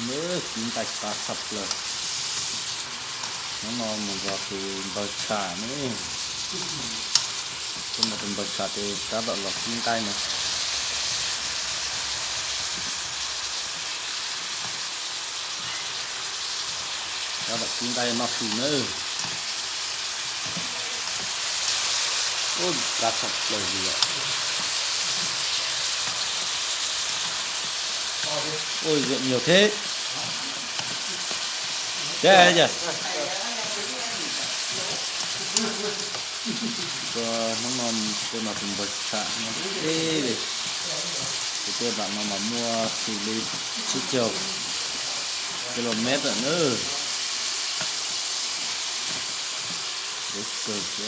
nữa chín tay cá sập rồi nó ngon một giọt thì bờ xả nữa nhưng mà từng bờ xả thì cá độ lọc chín tay này cá độ chín tay nó phù nữa ôi cá sập rồi gì vậy ôi diện nhiều thế thế nhỉ nó ngon tôi mà từng bật sạn nó thế đi thì tôi bạn mà mua xử lý chỉ chiều km rồi nữa để cười cho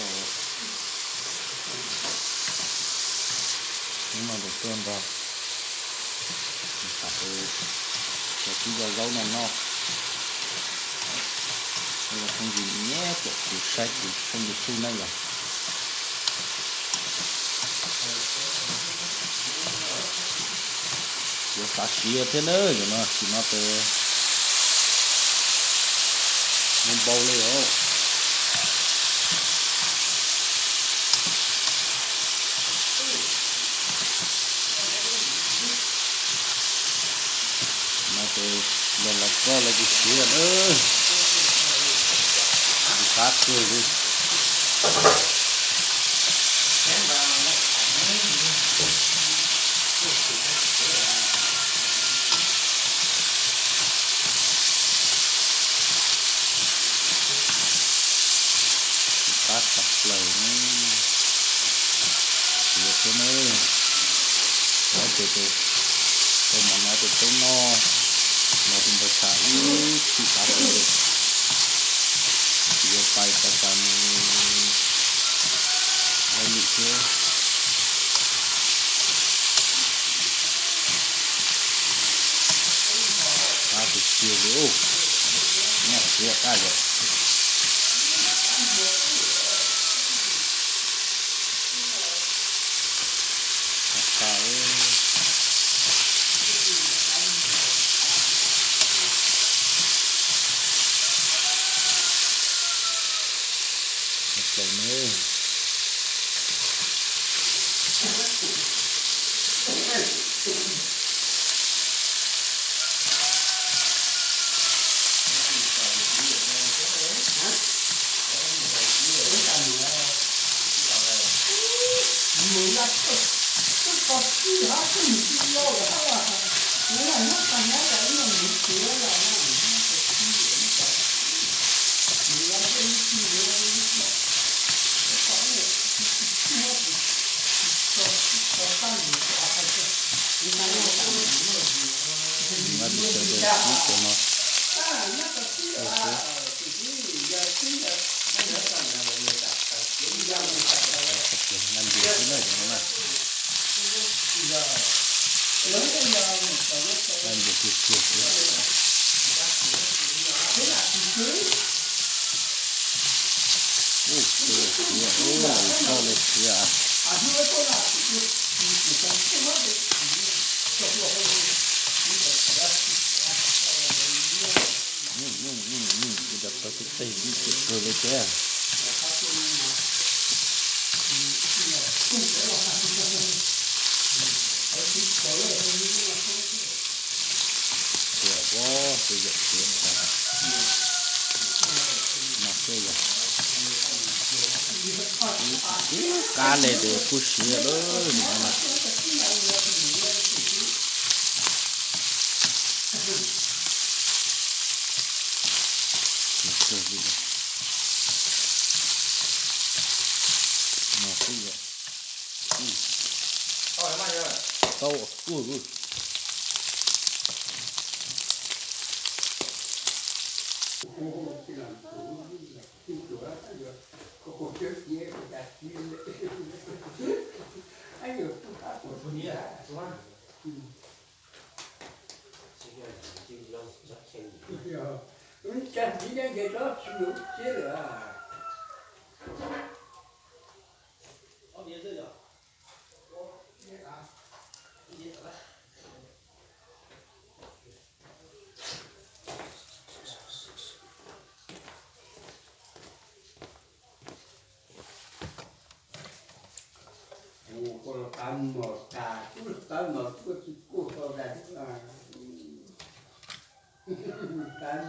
nhưng mà được cơm rồi phải cái dấu này nó đây là không gì nhé của củ sạch thì không được thu này rồi nó phá xía thế nữa rồi nó chỉ nó từ nên bầu lên rồi nó từ lần là có là gì xía nữa thì phát cười đi phát sập lời nó thế nữa đó từ từ tôi mà nói từ tới nó cũng phải xả ít thì phát được giờ tay ta cần hai lít nữa ta thì chiều nữa nó dễ cả rồi cái nữa nó đi chơi được ít của nó làm gì cái này của nó này làm việc việc cho lên kia dapat kita hidup berlebihan. Siap bos, siap. Masih ya. Kali deh pusing loh, mana? Masih ya. Oh, emang ya. Tahu, một ta tới một của cô ra tới một cá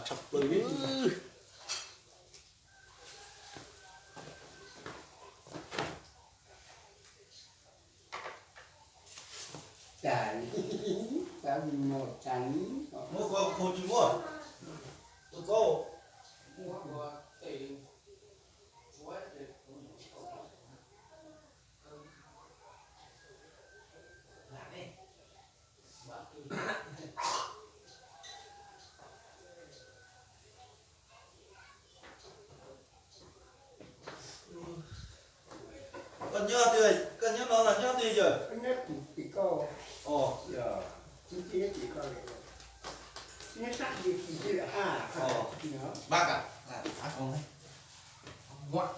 chập bự Tàn tàn một tàn mua qua cô chú mua cô con nhớ nó là nhớ tươi rồi nhất chỉ có giờ chỉ chỉ có nhất sắc gì chỉ là bác à không đấy ngoại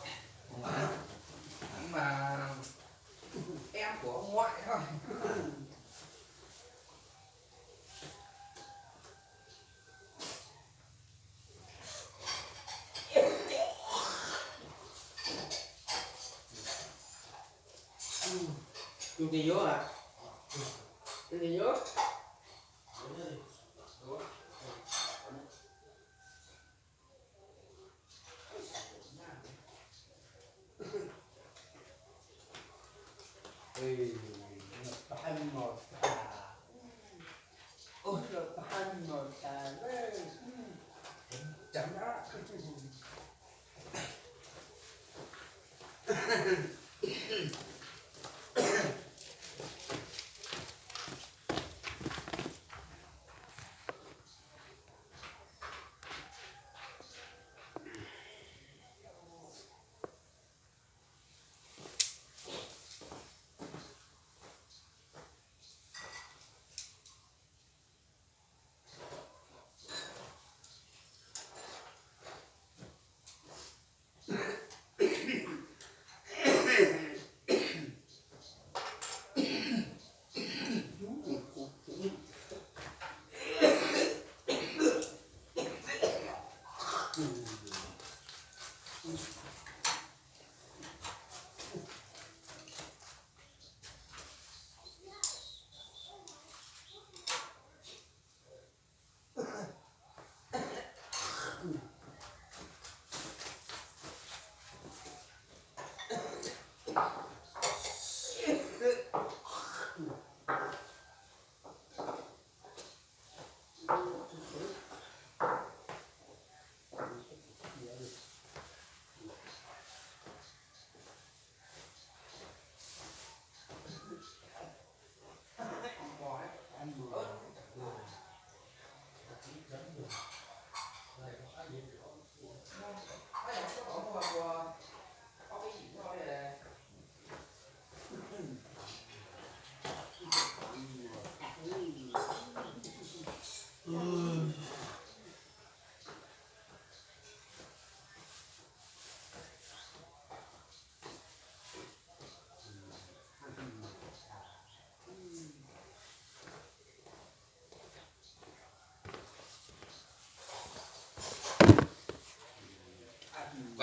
mà em của ông ngoại thôi. chú đi vô à chú đi vô Tahan mo tahan mo Chẳng đó.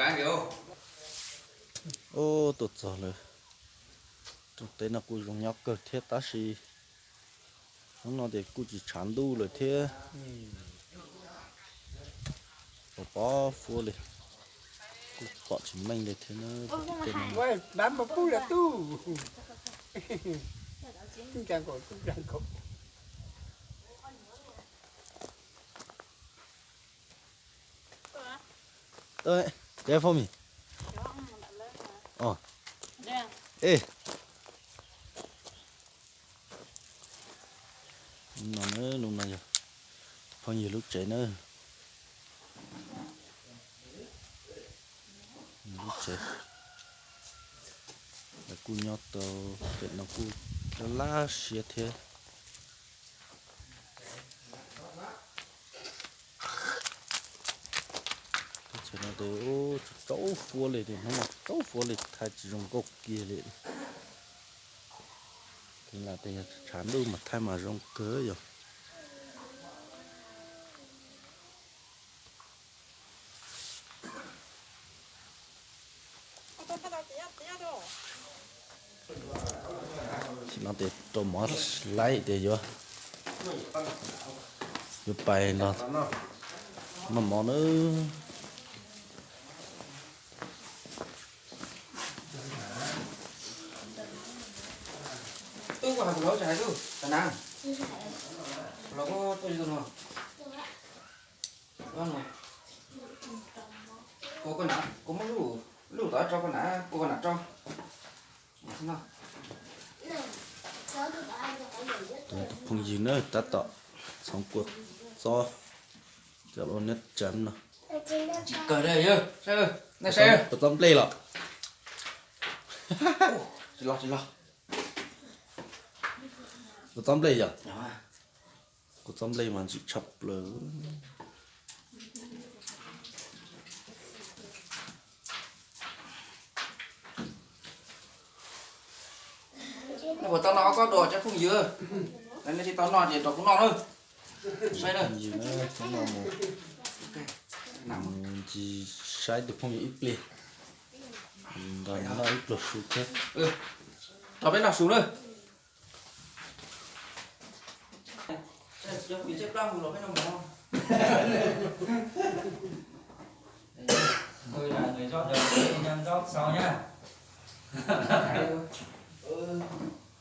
quá vô ô tụt rồiเลยtụt tên là cùi rong nhóc cơ thế ta xí nó để cùi chỉ chán đu rồi thế bỏ phôเลยcùi bỏ chỉ mình để thế nó tên là Ôi, bám vào phu là tu Chẳng cổ ơi để phong mi ê nó nữa lúc này phong nhiều lúc trẻ nữa lúc trẻ là cu nhót tàu chuyện nó cu nó lá xịt thế cho nó để ô trâu phua lên thì nó mà trâu phua lên thay chỉ dùng gốc kia lên thì là thì chán đâu mà thay mà dùng cớ rồi chỉ nó để trộn món lấy để vô bài nó món nữa tôi có hàng lẩu chả chứ chả nào lẩu có tôi rồi mà ngon rồi cô con nào cô muốn lũ tỏi cho con nào cô con nào cho thế nào không gì nữa tắt tọ xong cuộc do cho nó nhất chấm nào cởi đây chưa sao này sao có tấm play lọ chỉ lo có tấm play giờ có tấm play mà chỉ chập lớn của tao nó có đồ chắc không dừa đây là thì tao nó thì tao cũng nó thôi sai nữa gì nữa không nào một chỉ sai được không ít play rồi nó ít lột xuống thế tao biết nào xuống nữa bị chết đau rồi biết nào mà tôi là người rót đầu tiên nhân rót sau nhá.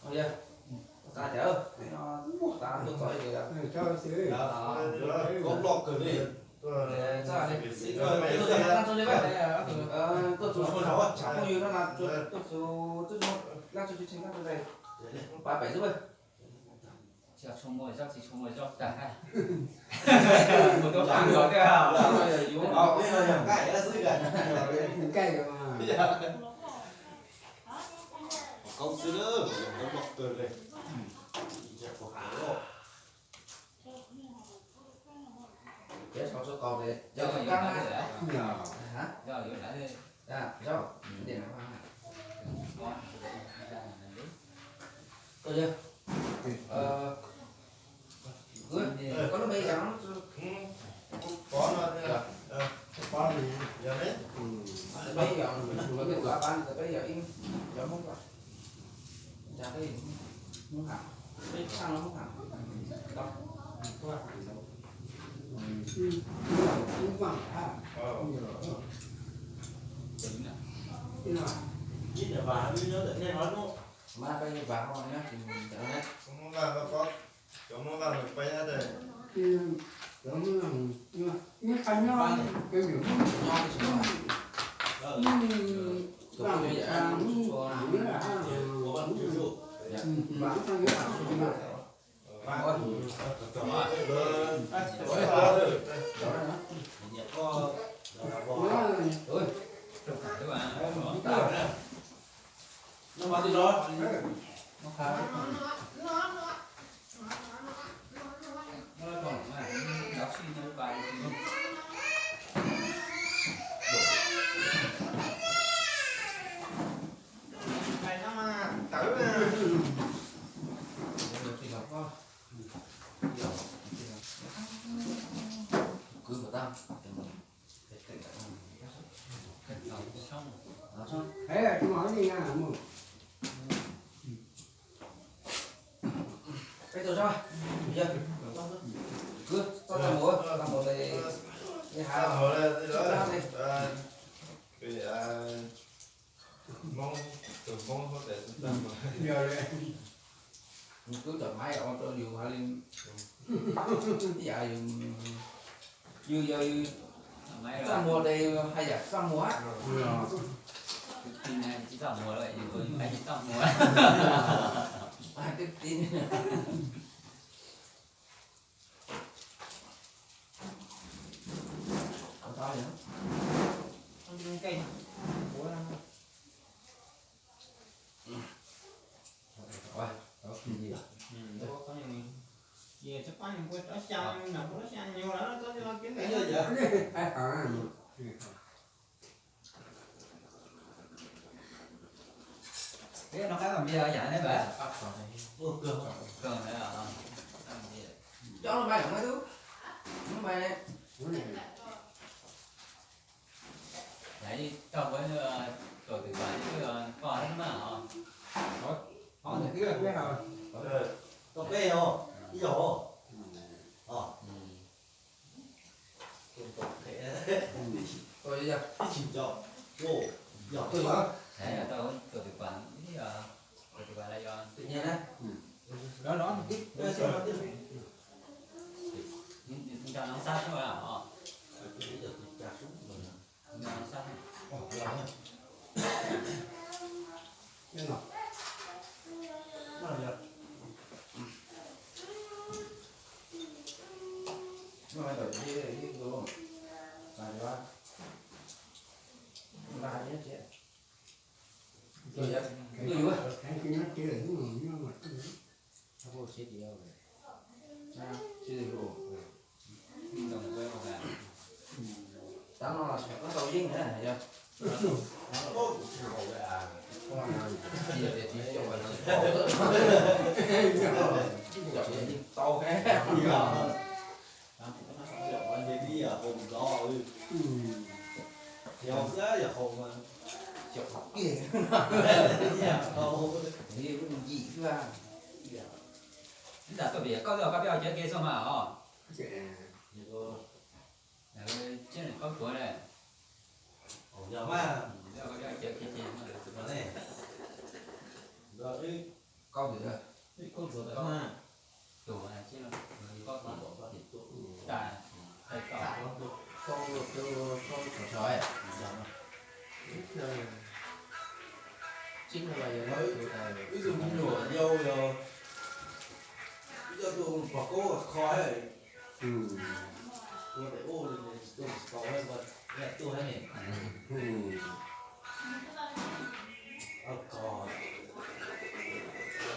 Ôi da, ta chở, ta tôi gọi gì đó. Có lọc cửa đi. Sao đây? Tôi đang cho đi vậy. Tôi xuống nó chẳng có gì nó là tôi đang cho chính đang đây. Ba bảy giúp ơi. Chắc không ngồi chắc chỉ không ngồi rót cả hai. Một cái hàng rồi đấy à? Cái là dưới gần. Cái rồi mà. Công sư nữa, có lọc cửa đây. Cái số còn đấy. Giờ Giờ phải căng cái gì đấy? hả? Giờ rồi đã đi. À, rồi. Để nó tôi chưa? Có nó bây giờ nó Có nó thế là có gì giờ đấy. bây giờ mà cái quả ban từ bây giờ im giờ muốn quả chả cái gì muốn hẳn cái sao nó muốn hẳn đâu Cũng vàng ha. Thế nào? Ít là bà đi nhớ để nghe nói nó mà bây giờ vào rồi nhá thì mình chở đấy không làm nó có không muốn làm được bay ra đây. Giống như là như khánh nó cái biểu nho thì chỉ là làm bây giờ là ăn nghĩa là Có bạn chịu dụ. bán sang cái bảo mà Bạn rồi lên. rồi Có rồi Đúng à? nó bán gì đó. nó khá Nó còn mà giáo sư nó bài Này nó mà tử thì là có cứ của tao thế là chúng nói gì nha một cái tôi cho bây giờ cứ cho tao một đây cái hai mở lên đi đó. ra đi Cái mong tưởng mong có thể làm giờ đây cứ thoải mái ở cho điều hai lên giờ như giờ máy sang mùa đây hay là sang mùa tin này chỉ dòng mùa vậy thì tôi anh chỉ dòng mùa. ai cái tin không sao nữa Cây rồi đó gì có những gì chắc có những quên đó xanh nào nó xanh nhiều đó có cho kiếm cái cái gì vậy? ai ở nó khác làm gì ở giải đấy bà Cường cường đấy à cho nó bay ở mấy thứ nó bay đây giải đi trồng với rồi từ bài cái có hết mà Họ thì cứ biết rồi. cà phê không đi rồi Tôi giờ chỉ cho ô giỏi tôi quá có thế là tôi từ bài từ bài là do tự nhiên đấy. Đó một ít. cho nó sát thôi à nó sát Nhưng mà Nó phải đổi đi rồi. Bài đó. Bài nhé chị. Tôi giờ tôi vừa. cái nó chỉ là nhưng mà Sao cô chết gì đâu vậy? Chưa được rồi. đồng quê một ngày Đó nó là nó tàu dính nữa này chưa? Bây giờ thì cho mình tàu cái. anh đi đi à hồn đó giàu giá giờ hồn mà Chọc kia. Thì cũng gì chứ à? đã tôi biết có được các biểu chơi kia xong mà trên này có của này giờ mà có biểu chơi kia mà này rồi Câu gì rồi? con ruột đó mà tủ này chứ có đại hay có Câu được câu trời trời. Chính là bây giờ nó ví dụ như nửa dâu rồi bây giờ tôi bỏ cô khói rồi tôi phải ô lên tôi có hơn mà nghe tôi hay này có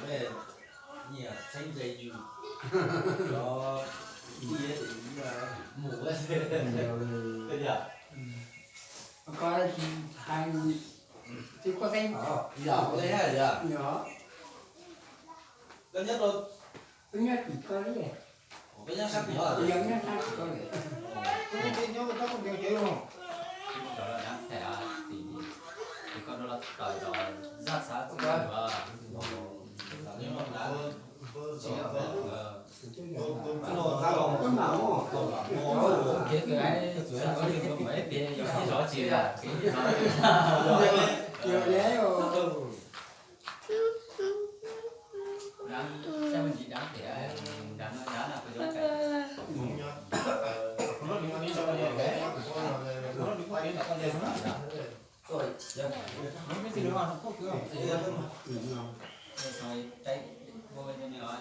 mẹ nhỉ xanh dây dù đó kia thì mù lên cái gì à coi hàng chỉ có cái giờ có đấy hay là nhỏ cái nhất thôi thứ nhất chỉ có cái này cái nhất sắc nhỏ bây là giờ nó khác có này cái nhớ người ta không điều chế luôn. đó là đáng thẻ thì con đó là trời rồi rất sát cũng được nhưng mà đã có màu cái có đi có mấy tiền giống như rõ chỉ là cái nhiều đấy rồi đáng xem mình chỉ đáng thẻ đáng giá là cái giống cái Rồi, giờ cái gì đó không có rồi tay vô bên này nó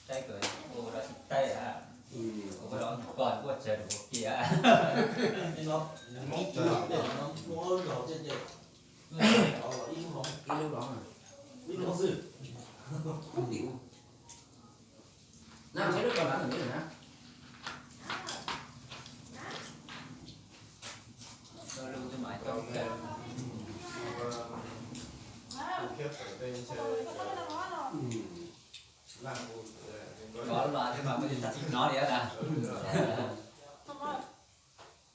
tay cười vô đó tay à vô đó còn có chờ được kia nó để nó mua ơn rồi trên trên đó là im không cái lưu đó mà im không sự không chịu. Nam sẽ được còn bán được nữa hả? tôi lưu cho mãi trong cái có loại cái mà có thể đặt nó đi à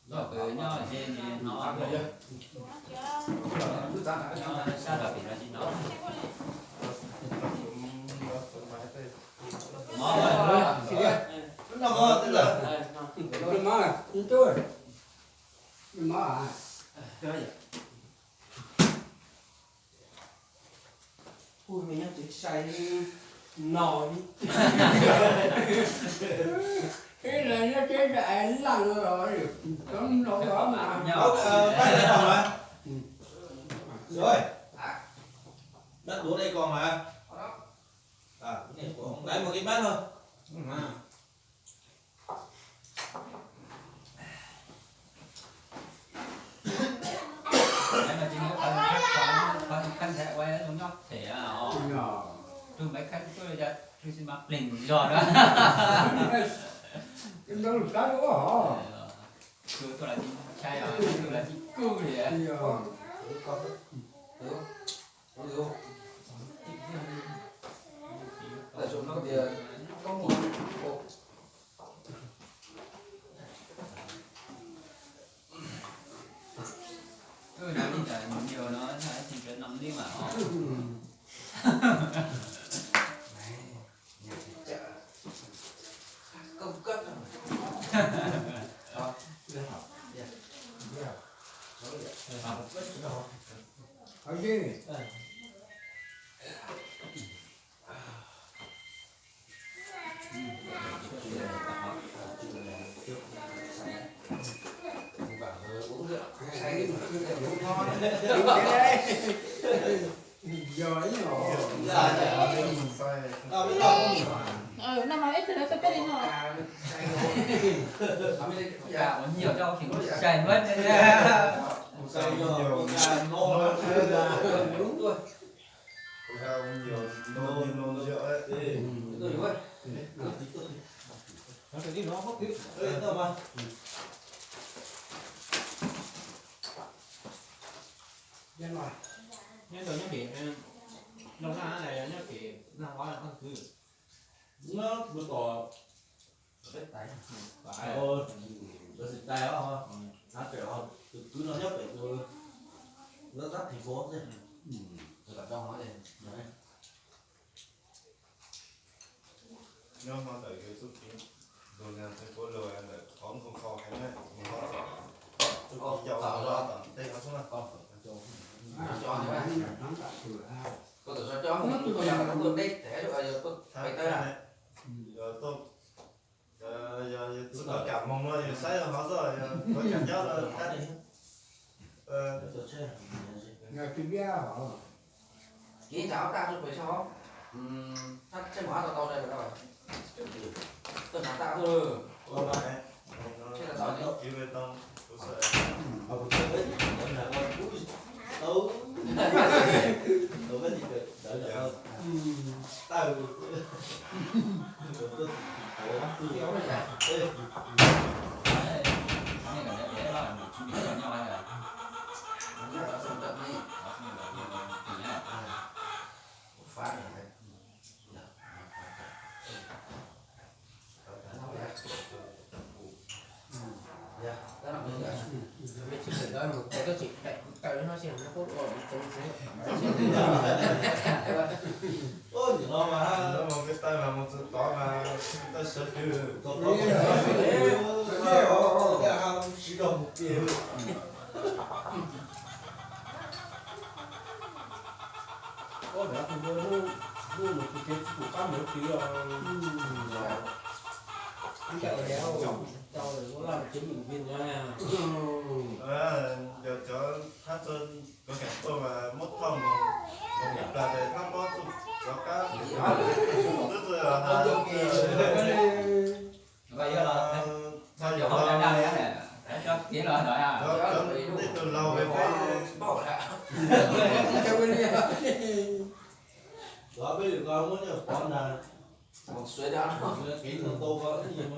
rồi cứ nhau ở trên thì nó Cứ ra lại nó sát vào thì nó chỉ nó nó ngon tức là cái mỏ cái tôi cái mỏ à ui mình nhắc chữ say nồi cái này nó chế đại lần rồi không đâu đó mà bác đây còn mà rồi đất đũa đây còn mà à cái này của lấy một cái bát thôi đấy mà chỉ có khăn thẻ quay nó nhóc thẻ nhỏ tôi mấy khăn tôi ra tôi xin mặc lình giò đó cái đó là cái đó tôi là chị trai rồi tôi là chị cư thì là chúng nó thì có một bộ nói đi là nhiều nó Công cấp ở dưới uống rượu say uống ngon giỏi nhỏ Năm nào ít thì nó phải đi thôi. Dạ, muốn nhiều cho thì chảy mất đấy. Say nhiều ngon lắm. đúng rồi Nhiều nôn rượu ấy. tôi đúng rồi Nó phải đi nó hốc đi. Tao mà. dân ngoài nhớ rồi nhớ kỹ lâu na này nhớ kỹ năm ngoái là con cứ Nó bữa cỏ. tay Phải ơi. Nó xịt tay đó không? Nó kiểu cứ nó nhấp để tôi nó dắt thành phố chứ. rồi gặp trong nó này đấy Nhưng mà tại cái xúc kiến rồi nhà thành phố lời là khóm không khó khăn này mình khó sợ con giàu tạo ra ra tận đây nó xuống là con cho nó tạo cửa ao có thể cho tôi làm nó tôi đây để rồi tôi phải tới là giờ tôi giờ tôi có cảm mong là sai là khó rồi có cảm giác là khác đi Tôi chơi. người kia bia hả kỹ cháu ta cho phải sao thắt chân hóa tao đây rồi tôi nói tạo thôi có lại nó chỉ về tông tôi sợ Tôi biết là con cú tấu. Tôi biết thì được đỡ đỡ hơn. Tao kéo này này Nên là để đó là chuẩn bị cho nhau hay là nó đã xong trận đi phá này đó là bây giờ Mình chỉ cần đợi một cái chị tại nó xem nó cốt rồi trong ôi thì nó mà nó một cái tay mà một sự tỏ mà ta sợ chứ có cái ham chỉ đồng một kia. có đã thì nó một cái của các một cái chợ đéo cho nó làm chứng minh viên nha giờ cho hát chân có cảnh tôi mà mất thông một nghiệp là để thắp bó chụp cho các rất là bây giờ là sao giờ không ra đây á cho chỉ là đợi à cho đi từ lâu về cái bảo là cho bên kia Đó bây giờ con muốn nhờ con là một suối đó cái thằng tô có cái gì mà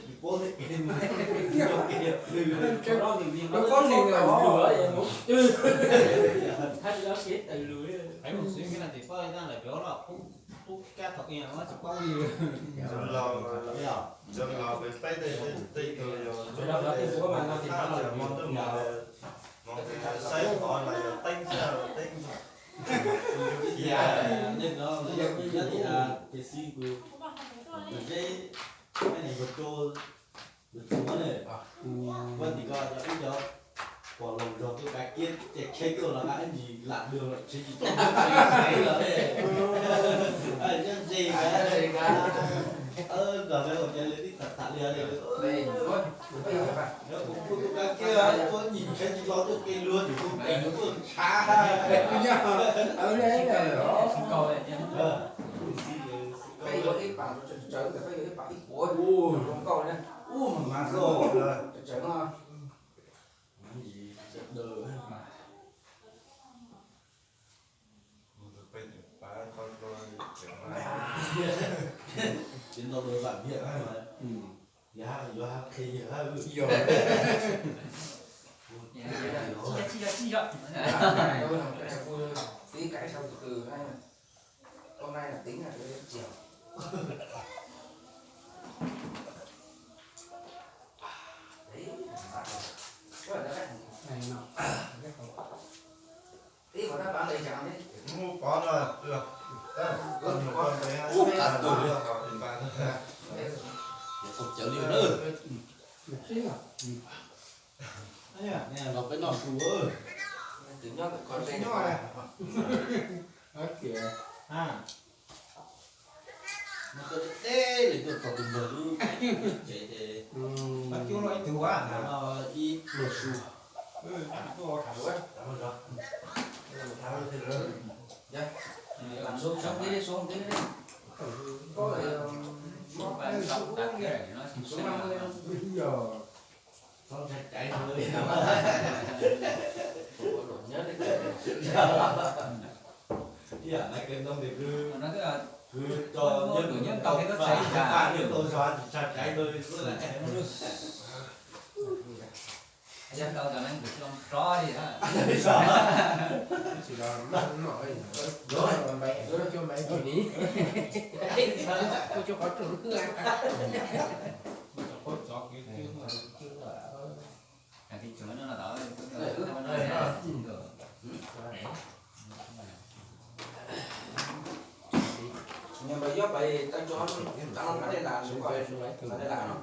bị cố thế cái mà đó thì viên nó có gì lửa rồi vậy muốn thay đó chết từ lưới phải một suy nghĩ là thì coi ra là chỗ đó cũng cá thật nha nó chỉ bao gì chân lâu về cái tây từ rồi rồi đâu đó thì có mà nó thì nó là món từ mà cái xây họ là tinh sao tinh nên nó giống như là cái si của cái này vật trâu vật trâu này vâng thì coi cho ít đó còn lòng rồi tôi cái kia cái cửa là cái gì lạ đường là chỉ cái là thế nhân gì cả giờ đây còn chơi lấy thật thật liền này đây thôi bây giờ bạn nếu cũng cái kia tôi nhìn cái gì đó tôi kia luôn thì tôi cái nó cũng xa ở đây là đó coi bây giờ ít bạn trở cái bây giờ ít bạn ít của không câu này mà rồi trở ngon gì đờ đến đâu rồi bạn biết hay mà giá khi giá rồi chi đó tí cái xong từ nay hôm nay là tính là cái chiều đấy bạn rồi là cái này nọ tí chỉ có đáp án lấy chẳng đấy. Mua có rồi, được. Còn một con đấy hay là được vào tiền bạc. Cục chợ liều nữa. Nè, nó cái nọ sủa. Tính nhau con bé nhỏ này. Ở kìa. À, Nó có tê để được vào từng bờ luôn. Vậy thì bắt kêu nó anh từ quá. nó đi lột sủa. Tôi thảo quá. Cảm ơn rồi. làm xuống tí đi xuống tí đi. Có thể bạn đọc đặt cái này nó xuống 50 đâu. Bây giờ Con sẽ chạy thôi. Nhớ đấy. Dạ, này cái đông để cứ nó tức là cho nhân nhân tàu cái xây cả những tôi xóa chỉ chặt chạy thôi cứ là chạy nó nhân tàu cho nên được trong trói đi đó chỉ là nó nổi rồi mày rồi cho mày gì đi tôi cho có trường cứ ăn thì chúng nó là đó Nhưng mà giúp vậy ta cho nó cái này là xuống coi là đây là nó.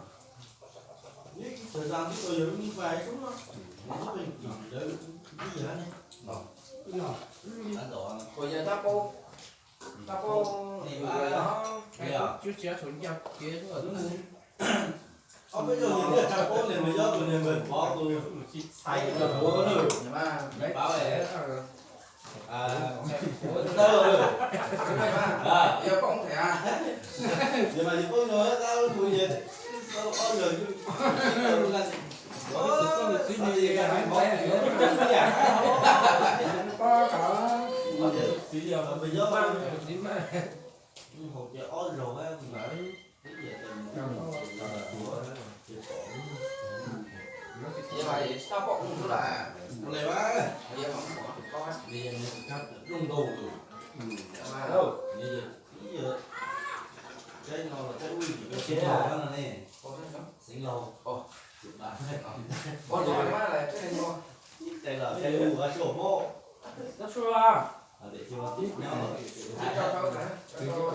thời gianที่tôi giống như vài xuống đó nó giúp mình chỉ đỡ cái gì hết này ăn đỏ Bây giờ ta cô thì nó chút xíu xuống nhau kia ở bây giờ những cái trà cô này mới do tụi mình bỏ tụi thay cái bố nữa nhưng mà bảo vệ giờ cũng thể à nhưng mà thì cô nói tao mùi gì tao có lời chứ có cả bây giờ hộp giờ ôi rồi á mà nhưng mà tao cũng rất là này quá giờ có vì rung đầu mà đâu bây giờ cái nó là cái uy chỉ có chế đó là nè xỉn lâu con rồi má là cái này thôi đây là cái u ở chỗ mô nó xưa à để cho nó tiếp nhau thì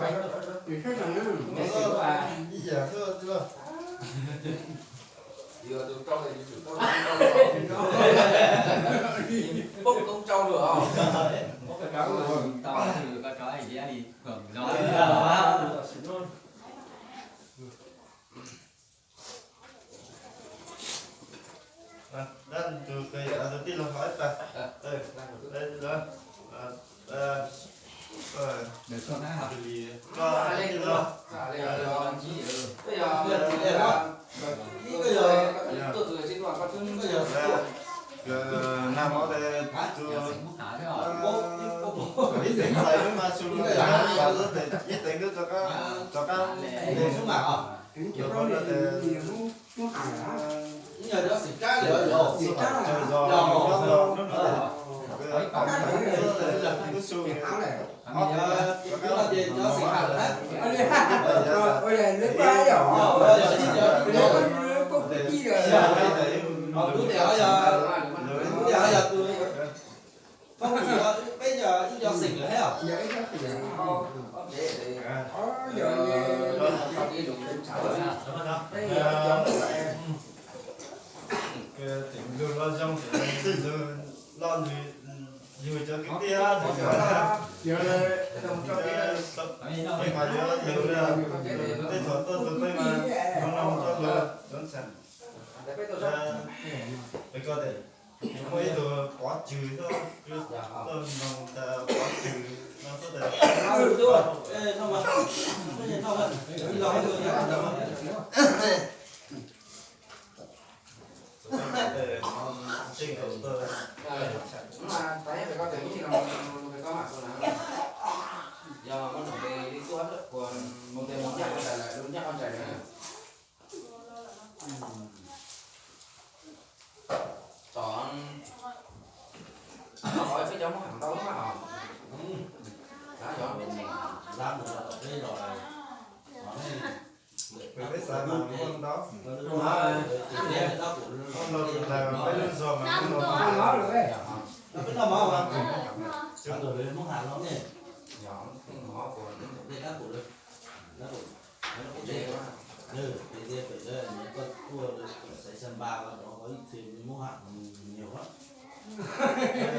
cái này nghe xíu à Bây giờ chưa giờ tôi trâu này bốc công trâu được không tao thì có trói gì đi hưởng gió Dan tu cái ada ti lo hỏi ta. Đây đó. được không á Thì à có lên lo. được à lên được làm gì bây giờ bây giờ tôi tự xin vào các thứ bây giờ Nam ở đây tu hả thế rồi ít tiền lại mà xuống là ít tiền cứ cho các để xuống mặt à kiểu đó là nó nhờ đó xịt cá rồi rồi cứ xuống áo này cái là gì cho xịt hạt hết ôi này nước quá nhỏ có cái gì rồi cứ để ở giờ tôi không chỉ bây giờ ít cho xịt rồi thấy không vậy đó thì để giờ không đi dùng đến sáu bây giờ giống lại cái tiền lương lo trong thì lo nhiều cho cái tia giờ đồng cho cái nhưng mà nhiều là cái thuận tôi tôi mà không làm cho lừa vẫn sẵn để cái tôi cho cái có thể mấy đồ quá trừ thôi cứ tôi mong ta quá trừ nó có thể được chưa không mà đi lo hết rồi trên cầu tôi mà thấy phải có thể chỉ là phải có mặt của nó giờ con phải đi tuốt còn một tiền một nhắc con trai lại đúng nhắc con trai nữa chọn nó hỏi cái giống hẳn đâu mà họ đã chọn làm được đây rồi phải biết sao mà con đó không là phải luôn rồi mà không nó rồi nó biết đâu mà Ăn rồi lên món hàng lắm nè. nhỏ ngõ của Đây đá của đây. Đá của. Nó cũng dễ quá ừ, thì phải đây là những con cua sẽ sân ba và nó có thêm món hàng nhiều lắm.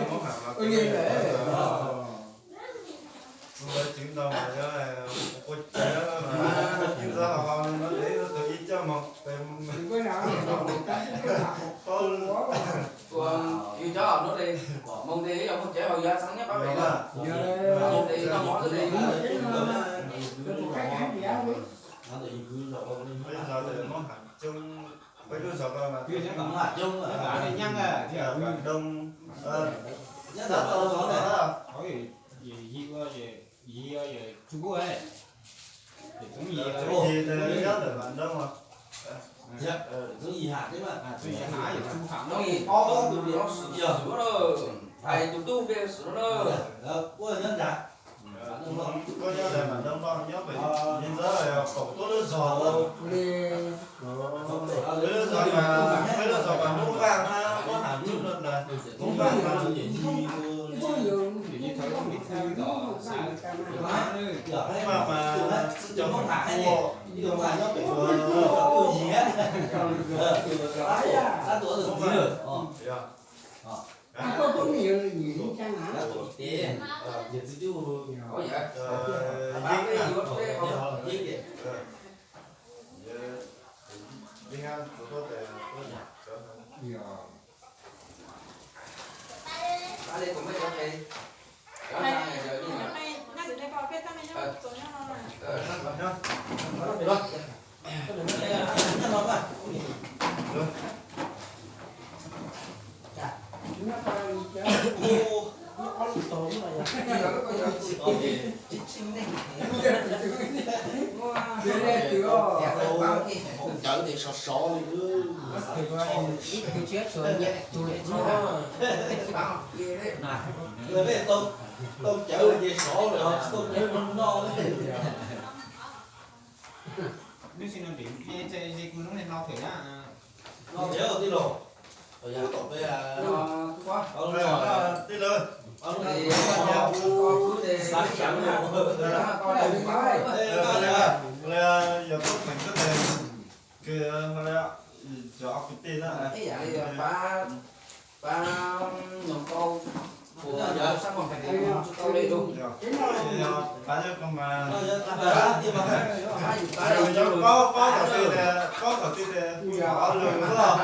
món hàng là cái chuyện đâu mà nó là cô chơi đó mà chuyện đó là nó để nó tự ý cho mà đừng có nào có còn yêu cho nó đi mong đi ông không trẻ hồi ra sáng nhất bác mẹ là mong đi nó món cái đi Nó tự nhiên cứ dọc lên bây giờ thì món hàng chung bây giờ là Kia chắc món cũng hàng chung là là cả này nhăng à thì ở Quảng Đông nhất là nó này có gì về chú ấy thì cũng gì cái gì thì nhớ là Quảng Đông mà dạ cái gì hạt đấy mà tôi sẽ nói về chú phạm nó gì to từ nó giờ sửa đó thầy tụi tu kia sửa đó của nhân dạ có nhớ là Quảng Đông bao nhớ về nhân giới là cổng tốt nước giò bây giờ mà mua vàng ha có hàng chung được là mua vàng mà thì như thấy không biết thư đó sáng nhưng mà cho món hạt hay gì nhưng mà nó bị gì á đã tuổi được gì rồi có tốn nhiều gì chăng hả đã tuổi tiền giờ chú có vậy giết cái gì có cái không giết đi đi ăn có thể ở đây cũng mấy con gì đó là ngày giờ đi mà nhá từ đây vào cái tao này nhá rồi nhá đó nó phải nó có tốn rồi chở thì sọt sọ cứ cái chết rồi nhẹ tôi lại rồi bây giờ tôm chở về sọ rồi tôm chở no đấy nếu xin làm điểm cái nó nên lo thể á no chở đi rồi rồi giờ tôm bây giờ quá ông nói đi lên ông thì nói cứ để sáng chẳng nào coi lại cái bài là giờ có mình có thể cái là cho cái tên đó cái dạng ba nhộng câu của sang phòng phải câu đây luôn phải cho con mà nhưng mà có cả tên có cả tên có lường đúng không